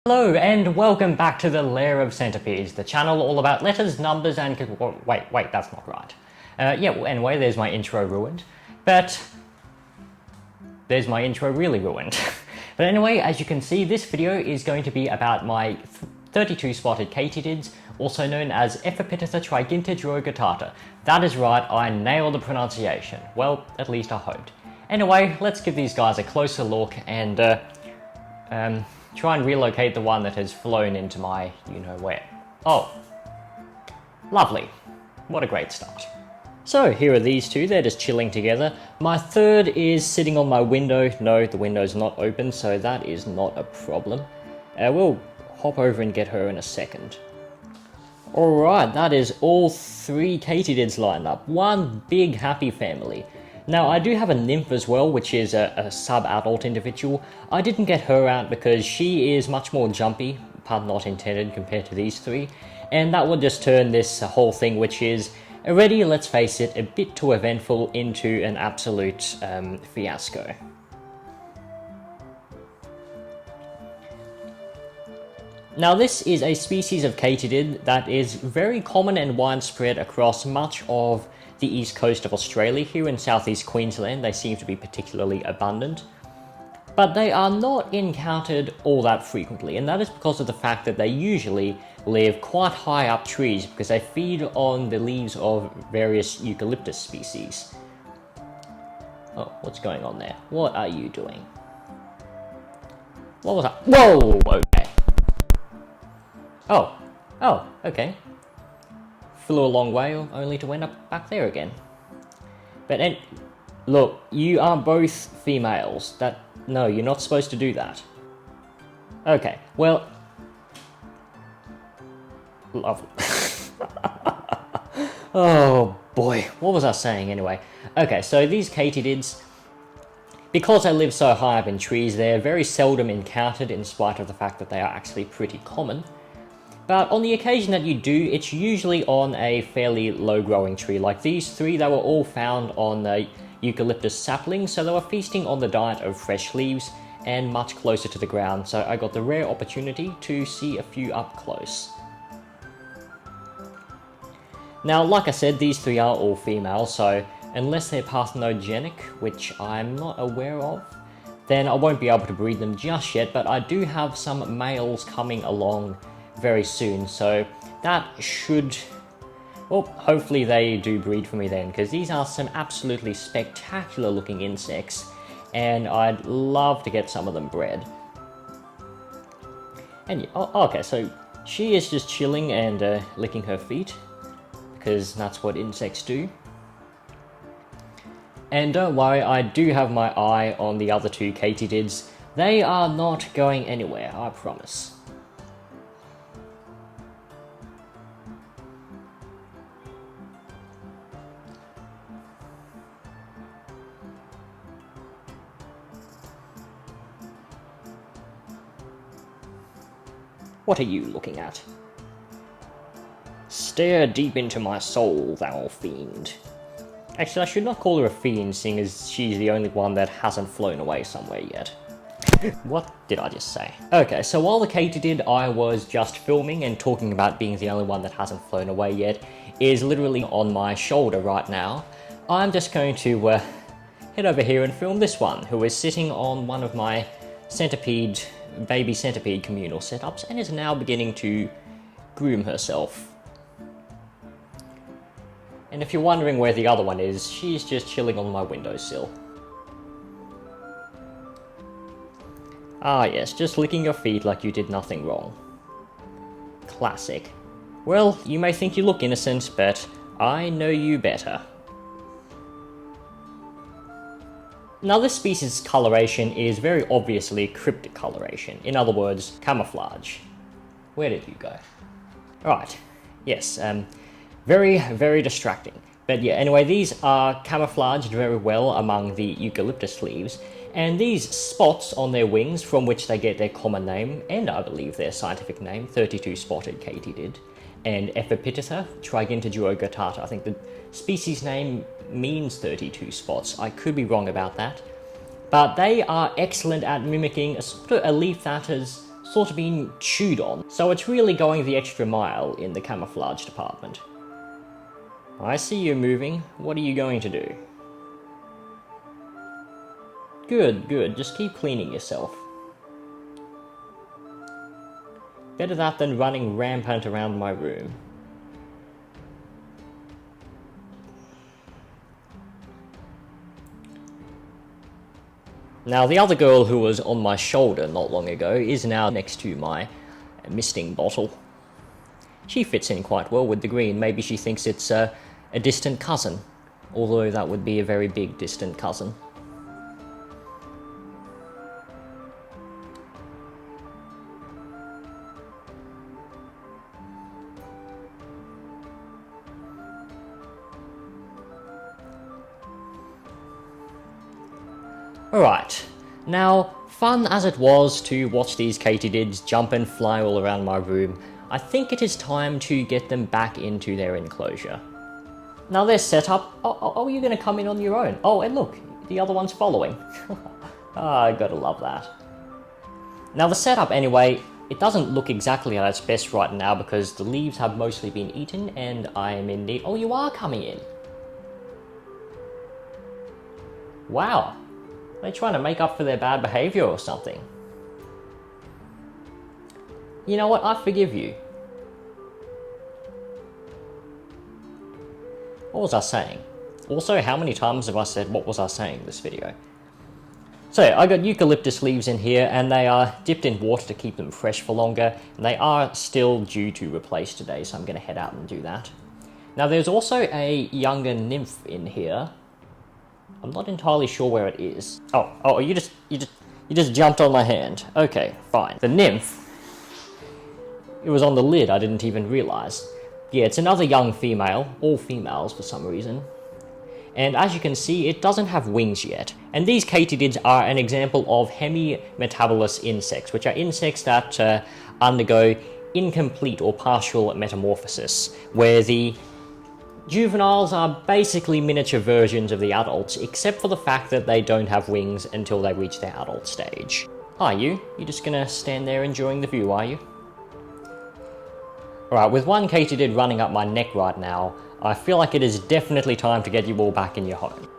Hello and welcome back to the Lair of Centipedes, the channel all about letters, numbers, and... Wait, that's not right. Anyway, there's my intro ruined, but there's my intro really ruined. But anyway, as you can see, this video is going to be about my 32-spotted Katydids, also known as Ephippitytha trigintiduoguttata. That is right, I nailed the pronunciation. Well, at least I hoped. Anyway, let's give these guys a closer look and, try and relocate the one that has flown into my you-know-where. Oh. Lovely. What a great start. So, here are these two, they're just chilling together. My third is sitting on my window. No, the window's not open, so that is not a problem. We'll hop over and get her in a second. Alright, that is all three Katydids lined up. One big happy family. Now, I do have a nymph as well, which is a sub-adult individual. I didn't get her out because she is much more jumpy, pun not intended, compared to these three. And that would just turn this whole thing, which is already, let's face it, a bit too eventful, into an absolute fiasco. Now, this is a species of Katydid that is very common and widespread across much of the east coast of Australia. Here in southeast Queensland, they seem to be particularly abundant. But they are not encountered all that frequently, and that is because of the fact that they usually live quite high up trees because they feed on the leaves of various eucalyptus species. Oh, what's going on there? What are you doing? What was that? Whoa! Okay. Oh, okay. Flew a long way, only to end up back there again. But look, you are both females. No, you're not supposed to do that. Okay, well... Lovely. Oh boy, what was I saying anyway? Okay, so these Katydids, because they live so high up in trees, they're very seldom encountered in spite of the fact that they are actually pretty common. But on the occasion that you do, it's usually on a fairly low-growing tree. Like these three, they were all found on the eucalyptus saplings, so they were feasting on the diet of fresh leaves and much closer to the ground, so I got the rare opportunity to see a few up close. Now, like I said, these three are all female, so unless they're parthenogenic, which I'm not aware of, then I won't be able to breed them just yet, but I do have some males coming along very soon, so that should, well, hopefully they do breed for me then, because these are some absolutely spectacular looking insects, and I'd love to get some of them bred. And okay, so she is just chilling and licking her feet, because that's what insects do. And don't worry, I do have my eye on the other two Katydids. They are not going anywhere, I promise. What are you looking at? Stare deep into my soul, thou fiend. Actually, I should not call her a fiend, seeing as she's the only one that hasn't flown away somewhere yet. What did I just say? Okay, so while the Katydid I was just filming and talking about being the only one that hasn't flown away yet is literally on my shoulder right now, I'm just going to head over here and film this one, who is sitting on one of my baby centipede communal setups and is now beginning to groom herself. And if you're wondering where the other one is, she's just chilling on my windowsill. Ah yes, just licking your feet like you did nothing wrong. Classic. Well, you may think you look innocent, but I know you better. Now, this species' coloration is very obviously cryptic coloration. In other words, camouflage. Where did you go? Right. Yes, very, very distracting. But yeah, anyway, these are camouflaged very well among the eucalyptus leaves, and these spots on their wings, from which they get their common name, and I believe their scientific name, 32-spotted Katydid, and Ephippitytha trigintiduoguttata. I think the species name means 32 spots. I could be wrong about that. But they are excellent at mimicking a leaf that has sort of been chewed on, so it's really going the extra mile in the camouflage department. I see you moving. What are you going to do? Good, good. Just keep cleaning yourself. Better that than running rampant around my room. Now, the other girl who was on my shoulder not long ago is now next to my misting bottle. She fits in quite well with the green. Maybe she thinks it's a distant cousin, although that would be a very big distant cousin. Alright, now, fun as it was to watch these Katydids jump and fly all around my room, I think it is time to get them back into their enclosure. Now they're set up. Oh, you're going to come in on your own. Oh, and look, the other one's following. I gotta love that. Now the setup anyway, it doesn't look exactly at its best right now because the leaves have mostly been eaten and I am in need. Oh, you are coming in. Wow. They're trying to make up for their bad behavior or something. You know what? I forgive you. What was I saying? Also, how many times have I said what was I saying in this video? So, I got eucalyptus leaves in here and they are dipped in water to keep them fresh for longer. And they are still due to replace today, so I'm going to head out and do that. Now, there's also a younger nymph in here. I'm not entirely sure where it is. Oh, you just jumped on my hand. Okay, fine. The nymph, it was on the lid, I didn't even realize. Yeah, it's another young female, all females for some reason. And as you can see, it doesn't have wings yet. And these katydids are an example of hemimetabolous insects, which are insects that undergo incomplete or partial metamorphosis, where the juveniles are basically miniature versions of the adults, except for the fact that they don't have wings until they reach their adult stage. Are you? You're just gonna stand there enjoying the view, are you? Alright, with one Katydid running up my neck right now, I feel like it is definitely time to get you all back in your home.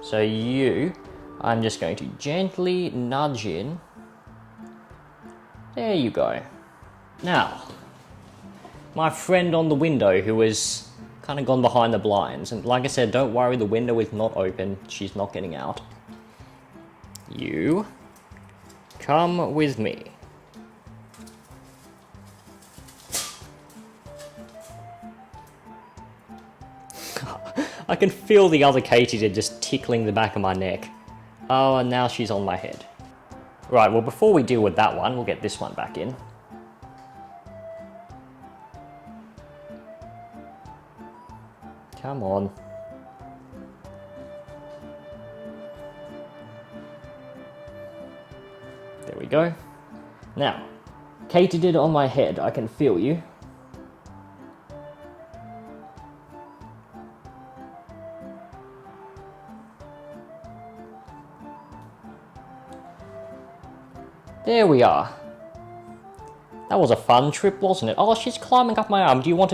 So you, I'm just going to gently nudge in. There you go. Now, my friend on the window who is kind of gone behind the blinds, and like I said, don't worry, the window is not open, she's not getting out. You, come with me. I can feel the other Katydid just tickling the back of my neck. Oh, and now she's on my head. Right, well before we deal with that one, we'll get this one back in. Come on. There we go. Now, Katydid on my head, I can feel you. There we are. That was a fun trip, wasn't it? Oh, she's climbing up my arm. Do you want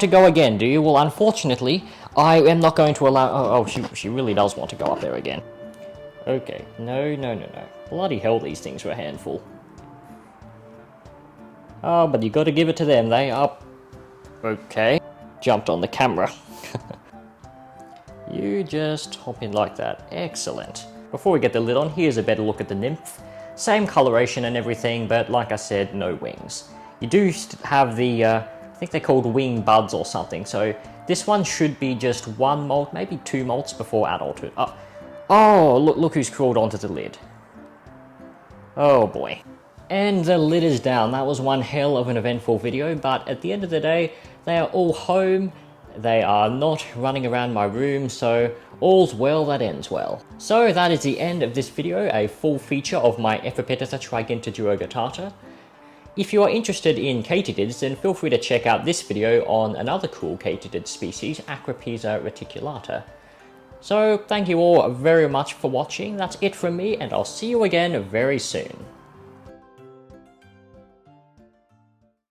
to go again, do you? Well, unfortunately, I am not going to allow... Oh, she really does want to go up there again. Okay. No. Bloody hell, these things were a handful. Oh, but you got to give it to them. They are... Okay. Jumped on the camera. You just hop in like that. Excellent. Before we get the lid on, here's a better look at the nymph. Same coloration and everything, but like I said, no wings. You do have the... I think they're called wing buds or something, so this one should be just one molt, maybe 2 molts before adulthood. Oh, look who's crawled onto the lid. Oh boy. And the lid is down. That was one hell of an eventful video, but at the end of the day, they are all home. They are not running around my room, so all's well that ends well. So that is the end of this video, a full feature of my Ephippitytha trigintiduoguttata. If you are interested in katydids, then feel free to check out this video on another cool katydid species, Ephippitytha reticulata. So thank you all very much for watching. That's it from me, and I'll see you again very soon.